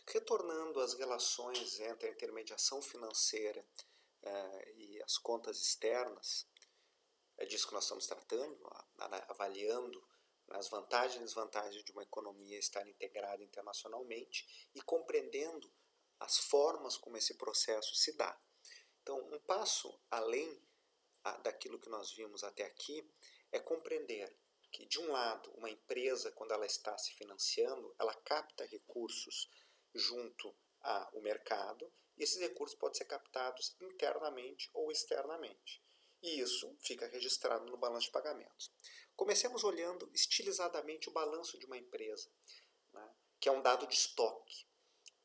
Retornando às relações entre a intermediação financeira e as contas externas, é disso que nós estamos tratando, avaliando as vantagens e desvantagens de uma economia estar integrada internacionalmente e compreendendo as formas como esse processo se dá. Então, um passo além daquilo que nós vimos até aqui é compreender que, de um lado, uma empresa, quando ela está se financiando, ela capta recursos junto ao mercado e esses recursos podem ser captados internamente ou externamente. E isso fica registrado no balanço de pagamentos. Comecemos olhando estilizadamente o balanço de uma empresa, né, que é um dado de estoque.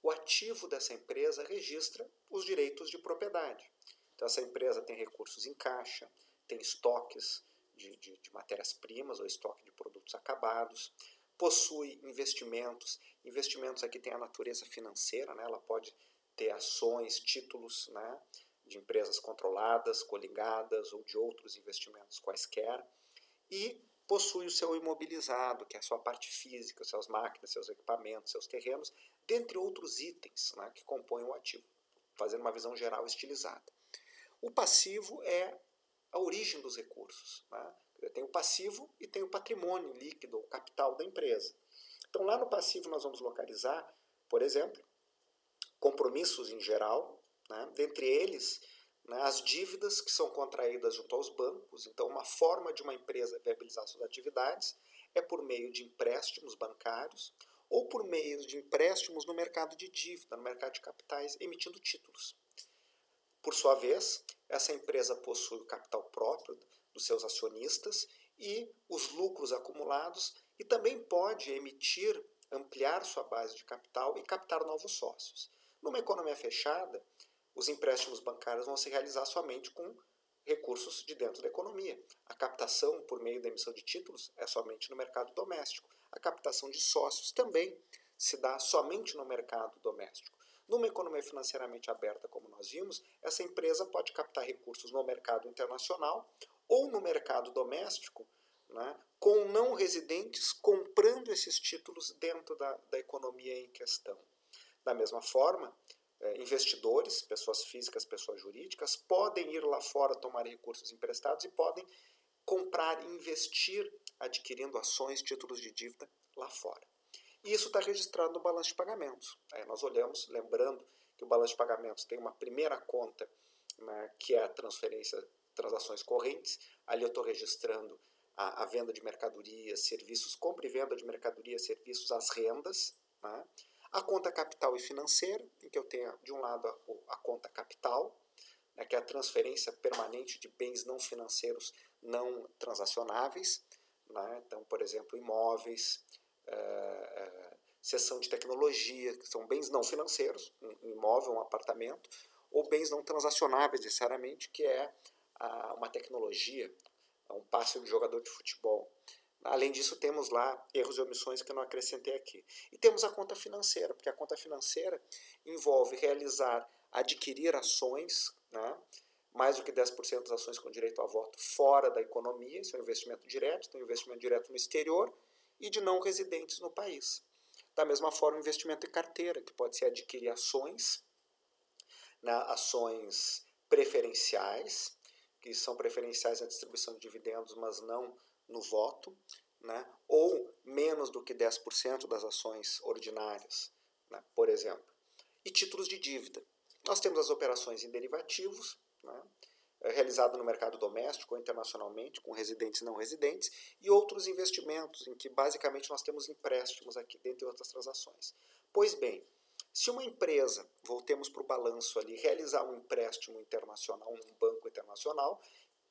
O ativo dessa empresa registra os direitos de propriedade. Então, essa empresa tem recursos em caixa, tem estoques de matérias-primas ou estoque de produtos acabados, possui investimentos. Investimentos aqui tem a natureza financeira, né? Ela pode ter ações, títulos, né, de empresas controladas, coligadas ou de outros investimentos quaisquer. E possui o seu imobilizado, que é a sua parte física, suas máquinas, seus equipamentos, seus terrenos, dentre outros itens, né, que compõem o ativo, fazendo uma visão geral estilizada. O passivo é a origem dos recursos, né? Tem o passivo e tem o patrimônio líquido, o capital da empresa. Então, lá no passivo nós vamos localizar, por exemplo, compromissos em geral, né? Dentre eles, né, as dívidas que são contraídas junto aos bancos. Então, uma forma de uma empresa viabilizar suas atividades é por meio de empréstimos bancários ou por meio de empréstimos no mercado de dívida, no mercado de capitais, emitindo títulos. Por sua vez, essa empresa possui o capital próprio dos seus acionistas e os lucros acumulados e também pode emitir, ampliar sua base de capital e captar novos sócios. Numa economia fechada, os empréstimos bancários vão se realizar somente com recursos de dentro da economia. A captação por meio da emissão de títulos é somente no mercado doméstico. A captação de sócios também se dá somente no mercado doméstico. Numa economia financeiramente aberta, como nós vimos, essa empresa pode captar recursos no mercado internacional ou no mercado doméstico, né, com não residentes comprando esses títulos dentro da economia em questão. Da mesma forma, investidores, pessoas físicas, pessoas jurídicas, podem ir lá fora tomar recursos emprestados e podem comprar e investir adquirindo ações, títulos de dívida lá fora. E isso está registrado no balanço de pagamentos. Aí nós olhamos, lembrando que o balanço de pagamentos tem uma primeira conta, né, que é a transações correntes. Ali eu estou registrando a venda de mercadorias, serviços, compra e venda de mercadorias, serviços, as rendas, né? A conta capital e financeira, em que eu tenho de um lado a conta capital, né, que é a transferência permanente de bens não financeiros não transacionáveis, né? Então, por exemplo, imóveis, cessão de tecnologia, que são bens não financeiros, um imóvel, um apartamento, ou bens não transacionáveis necessariamente, que é uma tecnologia, um passe de jogador de futebol. Além disso, temos lá erros e omissões que eu não acrescentei aqui. E temos a conta financeira, porque a conta financeira envolve adquirir ações, né, mais do que 10% das ações com direito a voto fora da economia, isso é um investimento direto, tem um investimento direto no exterior, e de não residentes no país. Da mesma forma, o investimento em carteira, que pode ser adquirir ações, né, ações preferenciais, que são preferenciais na distribuição de dividendos, mas não no voto, né, ou menos do que 10% das ações ordinárias, né, por exemplo. E títulos de dívida. Nós temos as operações em derivativos, né, realizado no mercado doméstico ou internacionalmente, com residentes e não residentes, e outros investimentos, em que basicamente nós temos empréstimos aqui, dentre outras transações. Pois bem, se uma empresa, voltemos para o balanço ali, realizar um empréstimo internacional, um banco internacional,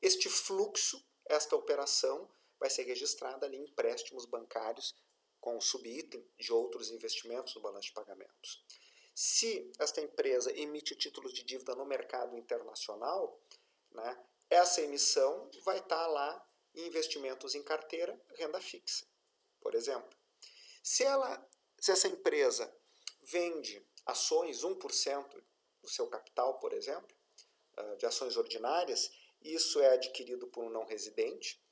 este fluxo, esta operação, vai ser registrada ali em empréstimos bancários com o subitem de outros investimentos no balanço de pagamentos. Se esta empresa emite títulos de dívida no mercado internacional, né, essa emissão vai estar lá em investimentos em carteira, renda fixa, por exemplo. Se essa empresa vende ações, 1% do seu capital, por exemplo, de ações ordinárias, isso é adquirido por um não residente,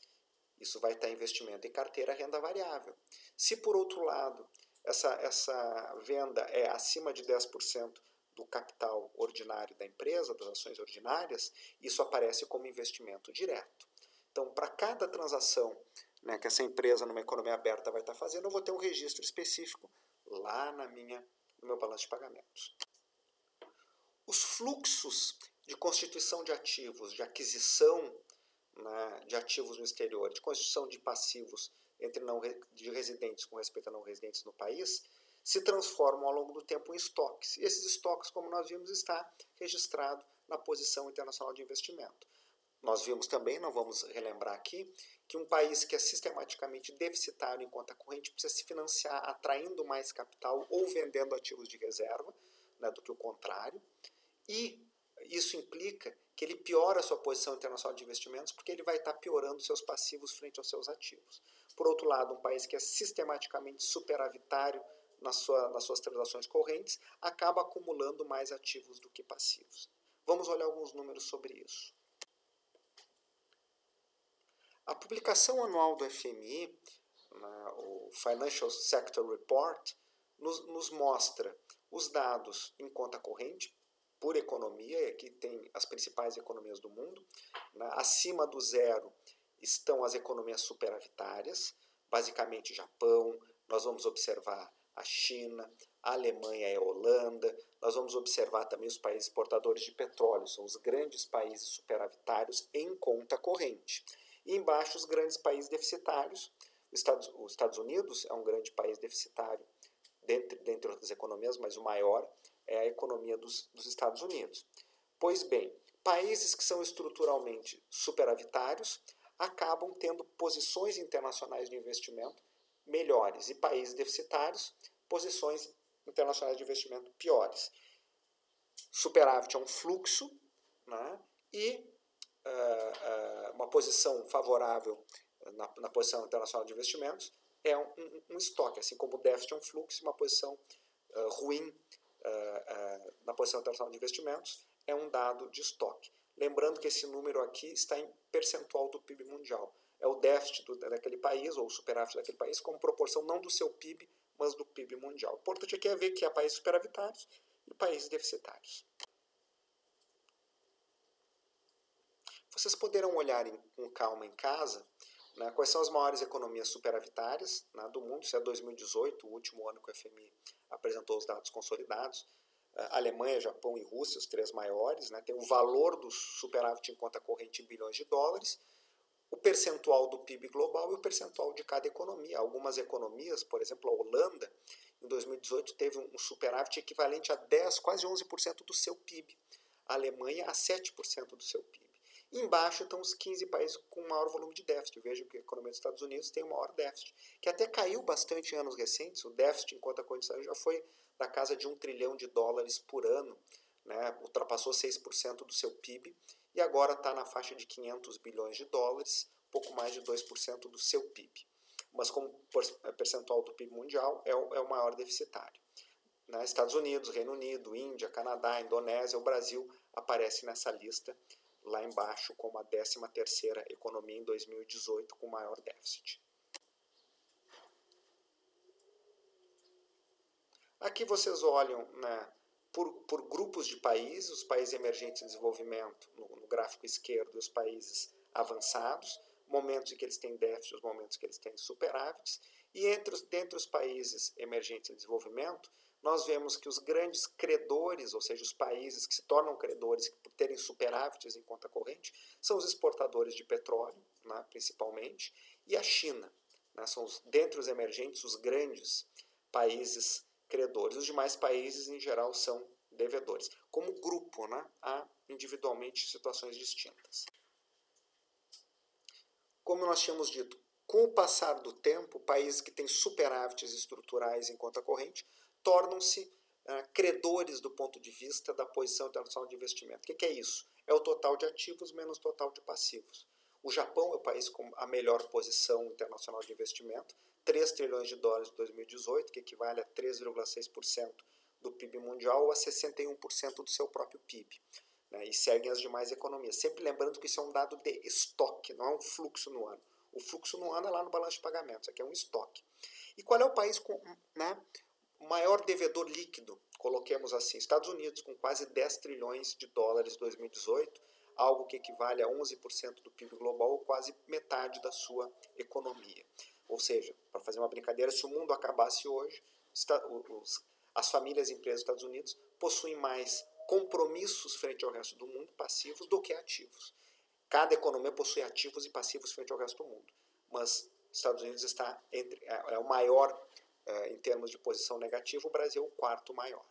isso vai estar em investimento em carteira, renda variável. Se, por outro lado, essa venda é acima de 10% do capital ordinário da empresa, das ações ordinárias, isso aparece como investimento direto. Então, para cada transação, né, que essa empresa numa economia aberta vai estar fazendo, eu vou ter um registro específico lá no meu balanço de pagamentos. Os fluxos de constituição de ativos, de aquisição, né, de ativos no exterior, de constituição de passivos de residentes com respeito a não residentes no país, se transformam ao longo do tempo em estoques. E esses estoques, como nós vimos, está registrado na posição internacional de investimento. Nós vimos também, não vamos relembrar aqui, que um país que é sistematicamente deficitário em conta corrente precisa se financiar atraindo mais capital ou vendendo ativos de reserva, né, do que o contrário. E isso implica que ele piora a sua posição internacional de investimentos porque ele vai estar piorando seus passivos frente aos seus ativos. Por outro lado, um país que é sistematicamente superavitário nas suas transações correntes acaba acumulando mais ativos do que passivos. Vamos olhar alguns números sobre isso. A publicação anual do FMI, o Financial Sector Report, nos mostra os dados em conta corrente por economia, e aqui tem as principais economias do mundo. Acima do zero estão as economias superavitárias, basicamente Japão, nós vamos observar a China, a Alemanha e a Holanda, nós vamos observar também os países exportadores de petróleo, são os grandes países superavitários em conta corrente. E embaixo os grandes países deficitários. Os Estados Unidos é um grande país deficitário dentre outras economias, mas o maior é a economia dos Estados Unidos. Pois bem, países que são estruturalmente superavitários acabam tendo posições internacionais de investimento melhores e países deficitários, posições internacionais de investimento piores. Superávit é um fluxo, né? E uma posição favorável na posição internacional de investimentos é um estoque, assim como o déficit é um fluxo, uma posição ruim na posição internacional de investimentos é um dado de estoque. Lembrando que esse número aqui está em percentual do PIB mundial. É o déficit daquele país, ou o superávit daquele país, como proporção não do seu PIB, mas do PIB mundial. O importante aqui é ver que há países superavitários e países deficitários. Vocês poderão olhar com calma em casa, né, quais são as maiores economias superavitárias, né, do mundo. Isso é 2018, o último ano que o FMI apresentou os dados consolidados. Alemanha, Japão e Rússia, os três maiores, né, tem o valor do superávit em conta corrente em bilhões de dólares, o percentual do PIB global e o percentual de cada economia. Algumas economias, por exemplo, a Holanda, em 2018 teve um superávit equivalente a 10, quase 11% do seu PIB. A Alemanha a 7% do seu PIB. E embaixo estão os 15 países com maior volume de déficit. Vejam que a economia dos Estados Unidos tem o maior déficit, que até caiu bastante em anos recentes. O déficit em conta corrente já foi da casa de $1 trilhão por ano, né? Ultrapassou 6% do seu PIB e agora está na faixa de 500 bilhões de dólares, pouco mais de 2% do seu PIB. Mas como percentual do PIB mundial é o maior deficitário. Estados Unidos, Reino Unido, Índia, Canadá, Indonésia, o Brasil aparece nessa lista lá embaixo como a 13ª economia em 2018 com maior déficit. Aqui vocês olham, né, por grupos de países, os países emergentes em desenvolvimento, no gráfico esquerdo, os países avançados, momentos em que eles têm déficit, os momentos em que eles têm superávites, e dentre os países emergentes em desenvolvimento, nós vemos que os grandes credores, ou seja, os países que se tornam credores por terem superávites em conta corrente, são os exportadores de petróleo, né, principalmente, e a China. Né, são dentre os emergentes os grandes países credores. Os demais países, em geral, são devedores. Como grupo, né, há individualmente situações distintas. Como nós tínhamos dito, com o passar do tempo, países que têm superávites estruturais em conta corrente tornam-se credores do ponto de vista da posição internacional de investimento. O que é isso? É o total de ativos menos o total de passivos. O Japão é o país com a melhor posição internacional de investimento, 3 trilhões de dólares em 2018, que equivale a 3,6% do PIB mundial ou a 61% do seu próprio PIB. Né? E seguem as demais economias. Sempre lembrando que isso é um dado de estoque, não é um fluxo no ano. O fluxo no ano é lá no balanço de pagamentos, aqui é um estoque. E qual é o país com, né, o maior devedor líquido? Coloquemos assim, Estados Unidos, com quase 10 trilhões de dólares em 2018, algo que equivale a 11% do PIB global, ou quase metade da sua economia. Ou seja, para fazer uma brincadeira, se o mundo acabasse hoje, as famílias e empresas dos Estados Unidos possuem mais compromissos frente ao resto do mundo, passivos, do que ativos. Cada economia possui ativos e passivos frente ao resto do mundo, mas Estados Unidos está é o maior em termos de posição negativa, o Brasil é o quarto maior.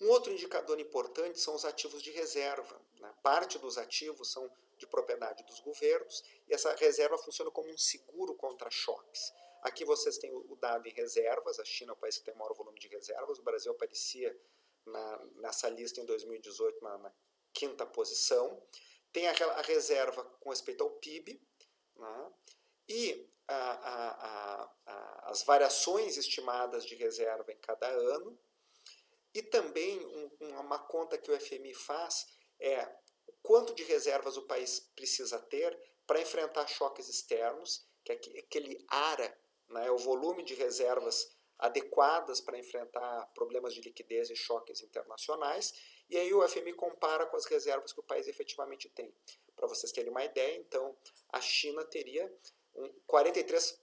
Um outro indicador importante são os ativos de reserva, né? Parte dos ativos são de propriedade dos governos e essa reserva funciona como um seguro contra choques. Aqui vocês têm o dado em reservas, a China é o país que tem o maior volume de reservas, o Brasil aparecia nessa lista em 2018 na quinta posição. Tem a reserva com respeito ao PIB, né? E as variações estimadas de reserva em cada ano. E também uma conta que o FMI faz é o quanto de reservas o país precisa ter para enfrentar choques externos, que é aquele ARA, né, o volume de reservas adequadas para enfrentar problemas de liquidez e choques internacionais, e aí o FMI compara com as reservas que o país efetivamente tem. Para vocês terem uma ideia, então, a China teria 43%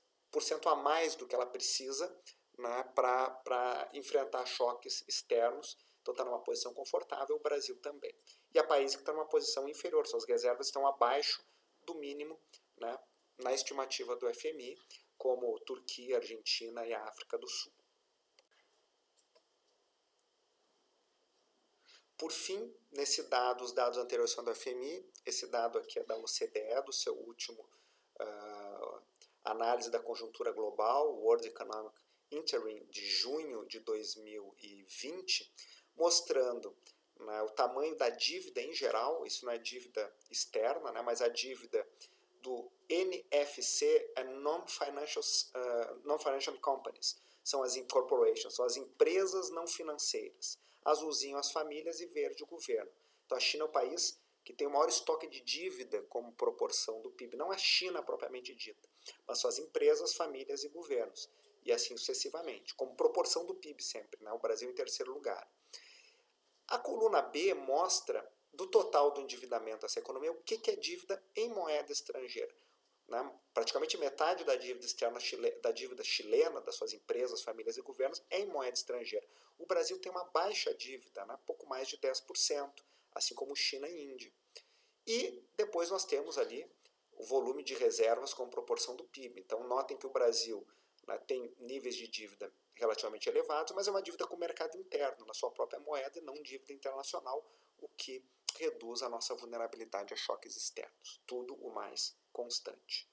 a mais do que ela precisa, né, para enfrentar choques externos, então está numa posição confortável, o Brasil também. E há países que estão numa posição inferior, suas reservas estão abaixo do mínimo, né, na estimativa do FMI, como Turquia, Argentina e a África do Sul. Por fim, os dados anteriores são do FMI, esse dado aqui é da OCDE, do seu último análise da conjuntura global, World Economic Interim de junho de 2020, mostrando, né, o tamanho da dívida em geral, isso não é dívida externa, né, mas a dívida do NFC, Non-Financial Companies, são as corporations, são as empresas não financeiras. Azulzinho as famílias e verde o governo. Então a China é o país que tem o maior estoque de dívida como proporção do PIB. Não a China propriamente dita, mas só as empresas, famílias e governos. E assim sucessivamente, como proporção do PIB sempre, né? O Brasil em terceiro lugar. A coluna B mostra, do total do endividamento dessa economia, o que é dívida em moeda estrangeira. Né? Praticamente metade da dívida externa, da dívida chilena, das suas empresas, famílias e governos, é em moeda estrangeira. O Brasil tem uma baixa dívida, né? Pouco mais de 10%, assim como China e Índia. E depois nós temos ali o volume de reservas com proporção do PIB. Então notem que o Brasil, né, tem níveis de dívida relativamente elevados, mas é uma dívida com o mercado interno, na sua própria moeda, e não dívida internacional, o que reduz a nossa vulnerabilidade a choques externos. Tudo o mais constante.